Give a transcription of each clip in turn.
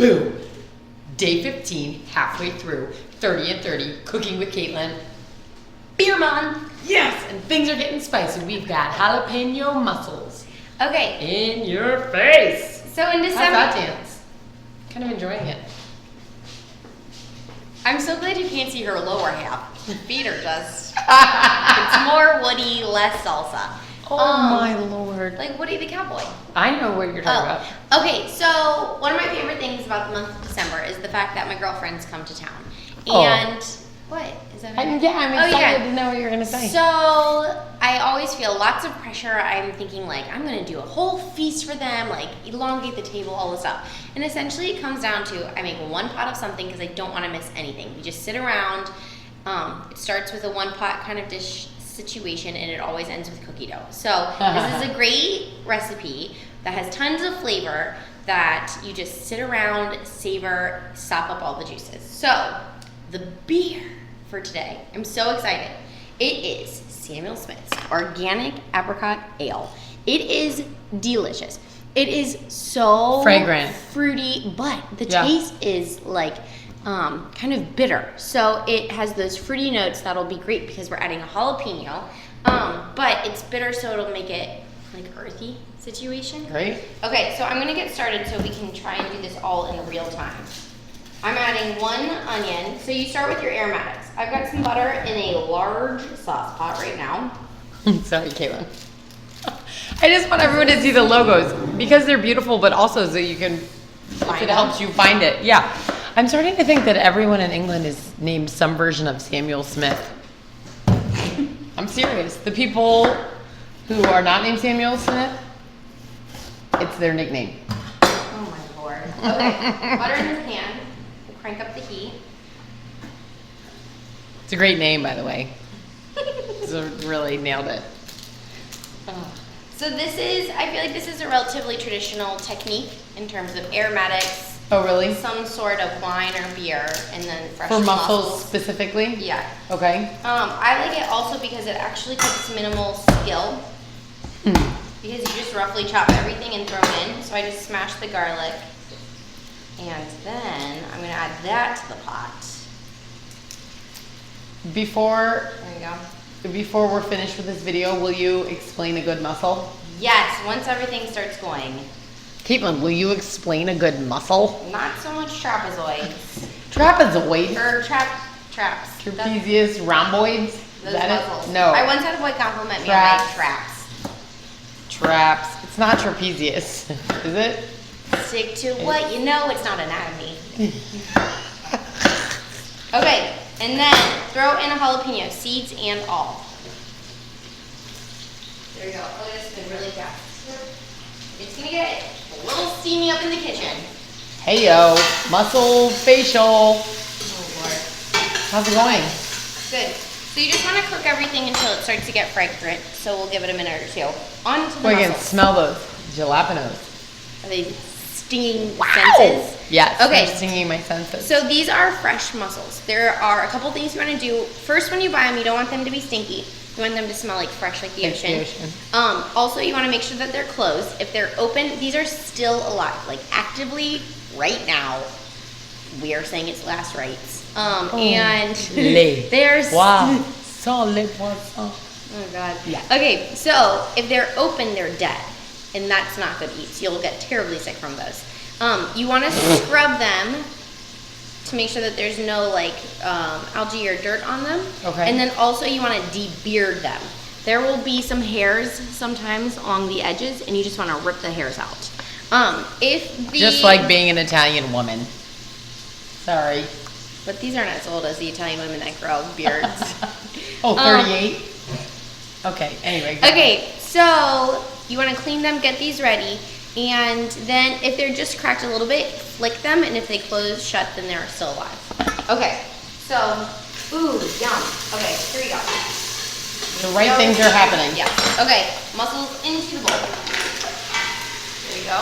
boom. Day 15, halfway through, 30 and 30, cooking with Caitlin. Beer month. Yes, and things are getting spicy. We've got Jalapeño Mussels. Okay. In your face. So in December. How's that dance? Kind of enjoying it. I'm so glad you can't see her lower half. Feet are just. It's more Woody, less salsa. Oh my Lord. Like Woody the Cowboy. I know what you're talking about. Okay, so one of my favorite things about the month of December is the fact that my girlfriends come to town. And what? Is that I'm excited to know what you're going to say. So I always feel lots of pressure. I'm thinking like, I'm going to do a whole feast for them, like elongate the table, all this stuff. And essentially it comes down to, I make one pot of something because I don't want to miss anything. We just sit around. It starts with a one pot kind of dish situation and it always ends with cookie dough. So this is a great recipe that has tons of flavor that you just sit around, savor, sop up all the juices. So the beer for today, I'm so excited. It is Samuel Smith's Organic Apricot Ale. It is delicious. It is so fragrant, fruity, but the taste is like kind of bitter. So it has those fruity notes that'll be great because we're adding a jalapeno. But it's bitter, so it'll make it like earthy situation. Great. Okay, so I'm gonna get started so we can try and do this all in real time. I'm adding 1 onion. So you start with your aromatics. I've got some butter in a large sauce pot right now. Sorry, Caitlin. I just want everyone to see the logos because they're beautiful, but also so you can, if it helps you find it. Yeah. I'm starting to think that everyone in England is named some version of Samuel Smith. I'm serious. The people who are not named Samuel Smith, it's their nickname. Oh my Lord. Okay, butter in the pan. We'll crank up the heat. It's a great name, by the way. So really nailed it. So this is, I feel like this is a relatively traditional technique in terms of aromatics. Oh, really? Some sort of wine or beer, and then fresh For mussels mussels specifically? Yeah. Okay. I like it also because it actually takes minimal skill. Because you just roughly chop everything and throw it in. So I just smash the garlic. And then I'm going to add that to the pot. Before There you go. Before we're finished with this video, will you explain a good mussel? Yes, once everything starts going. Caitlin, will you explain a good mussel? Not so much trapezoids. Trapezoid? Or traps. Trapezius, rhomboids? Is Those that mussels. it? No. I once had a boy compliment me on my traps. Traps. It's not trapezius, is it? Stick to what you know, it's not anatomy. Okay, and then throw in a jalapeno, seeds and all. There you go. Oh, this has been really fast. It's gonna get a little steamy up in the kitchen. Hey yo, mussel facial. Oh Lord. How's it going? Good. So you just want to cook everything until it starts to get fragrant. So we'll give it a minute or two. On to the We can mussels. smell those jalapenos. Are they stinging senses? Yes. Okay. They're stinging my senses. So these are fresh mussels. There are a couple things you want to do. First, when you buy them, you don't want them to be stinky. You want them to smell like fresh, like the Like ocean. the ocean. Also, you want to make sure that they're closed. If they're open, these are still alive. Like actively, right now, we are saying it's last rites. And there's wow. So le poisson. Oh God. Yeah. Okay, so if they're open, they're dead, and that's not good eats. You'll get terribly sick from those. You want to scrub them to make sure that there's no like algae or dirt on them. Okay. And then also you want to de-beard them. There will be some hairs sometimes along the edges, and you just want to rip the hairs out. Just like being an Italian woman. Sorry. But these aren't as old as the Italian women that grow beards. Oh, 38? Okay, anyway. Go Okay, so you want to clean them, get these ready, and then if they're just cracked a little bit, flick them, and if they close shut, then they're still alive. Okay, so, ooh, yum. Okay, here we go. The right things are happening. Yeah. Okay, mussels into the bowl. There you go.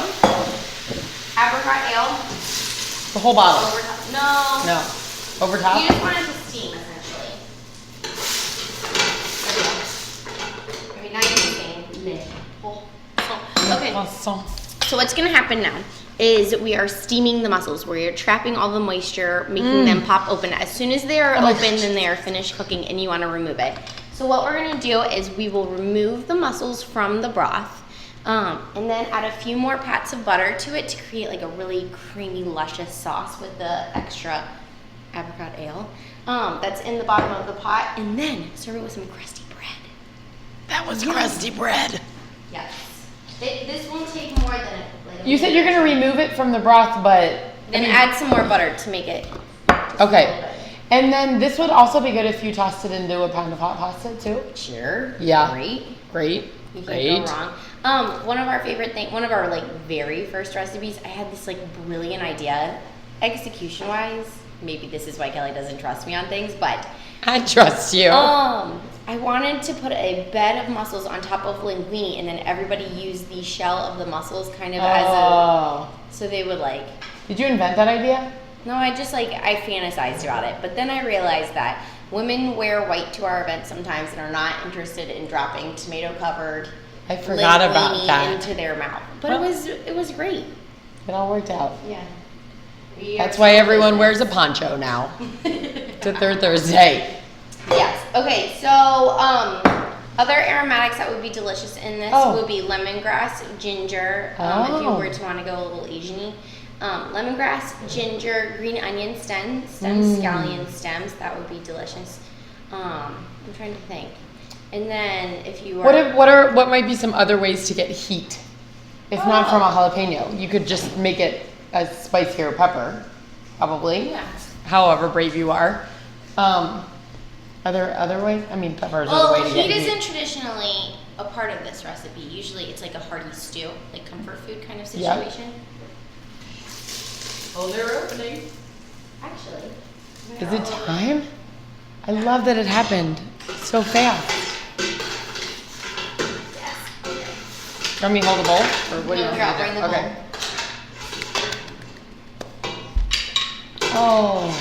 Apricot ale. The whole bottle. Over top. No. No. Over top? You just want it to steam, essentially. There we go. I mean, now you can steam. Oh. Okay. Poisson. So what's gonna happen now is we are steaming the mussels. We're trapping all the moisture, making them pop open. As soon as they are open, then they are finished cooking and you wanna remove it. So what we're gonna do is we will remove the mussels from the broth and then add a few more pats of butter to it to create like a really creamy, luscious sauce with the extra apricot ale that's in the bottom of the pot. And then serve it with some crusty bread. That was crusty bread. Yes. This won't take more than You said you're gonna remove it from the broth, but then add some more butter to make it. Okay. And then this would also be good if you tossed it into a pound of hot pasta too. Sure. Yeah. Great. You can't go wrong. One of our like very first recipes, I had this like brilliant idea. Execution wise, maybe this is why Kelly doesn't trust me on things, but I trust you. I wanted to put a bed of mussels on top of linguine, and then everybody used the shell of the mussels kind of as a, so they would like. Did you invent that idea? No, I fantasized about it, but then I realized that women wear white to our events sometimes and are not interested in dropping tomato covered I forgot about that into their mouth. But it was great. It all worked out. Yeah. That's why everyone wears a poncho now. To Third Thursday. Yes. Okay. So, other aromatics that would be delicious in this would be lemongrass, ginger. If you were to want to go a little Asian-y, lemongrass, ginger, green onion stems, scallion stems. That would be delicious. I'm trying to think. And then if you are what might be some other ways to get heat? If not from a jalapeno, you could just make it a spicier pepper, probably. Yeah. However brave you are. Other ways? I mean, peppers are the way to get heat. Heat isn't traditionally a part of this recipe. Usually it's like a hearty stew, like comfort food kind of situation. Oh, they're opening. Actually. Is it time? I love that it happened so fast. Yes. Do you want me to hold the bowl? Or what do you want me to do? Bring the bowl. Okay. Oh.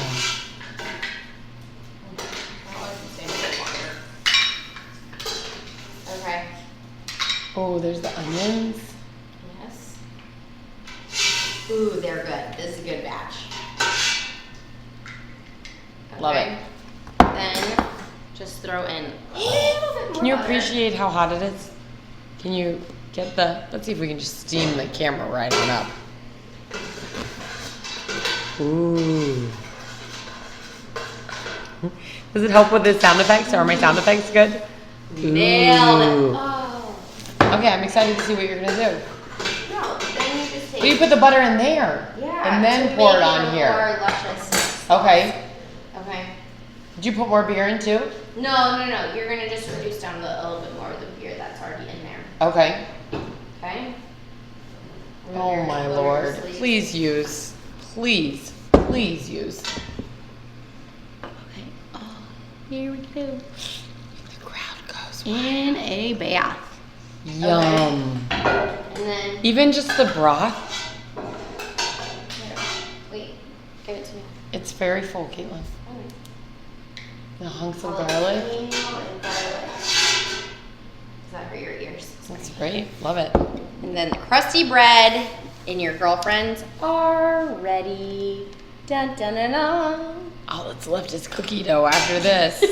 Okay. Oh, there's the onions. Yes. Ooh, they're good. This is a good batch. Okay. Love it. Then just throw in a little bit more Can you butter. appreciate how hot it is? Can you get let's see if we can just steam the camera right on up. Ooh. Does it help with the sound effects? Are my sound effects good? Nailed it. Ooh. Oh. Okay, I'm excited to see what you're gonna do. No, then you just take. Well, you put the butter in there. Yeah. And then to pour make it on here. More luscious. Okay. Okay. Did you put more beer in too? No. You're gonna just reduce down a little bit more of the beer that's already in there. Okay. Okay. Oh my lord. Please use. Please use. Okay. Oh, here we go. The crowd goes In a bath. Yum. Okay. And then Even just the broth, wait, give it to me. it's very full, Caitlin. Oh. The hunks of Jalapeno garlic. and garlic. Does that hurt your ears? That's great. Love it. And then the crusty bread and your girlfriends are ready. Dun dun dun dun. All that's left is cookie dough after this.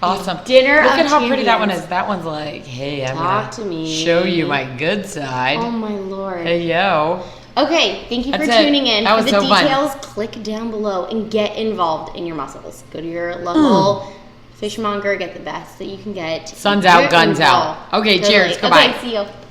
Awesome. Dinner Look of at how pretty that one champions. is. That one's like, hey, I'm Talk gonna to me. show you my good side. Oh my lord. Hey, yo. Okay, thank you for That's it. tuning in. That For was the so fun. details, click down below and get involved in your mussels. Go to your local fishmonger, get the best that you can get. Sun's out, Get guns involved. out. Okay, Totally. cheers. Goodbye. Okay, see you.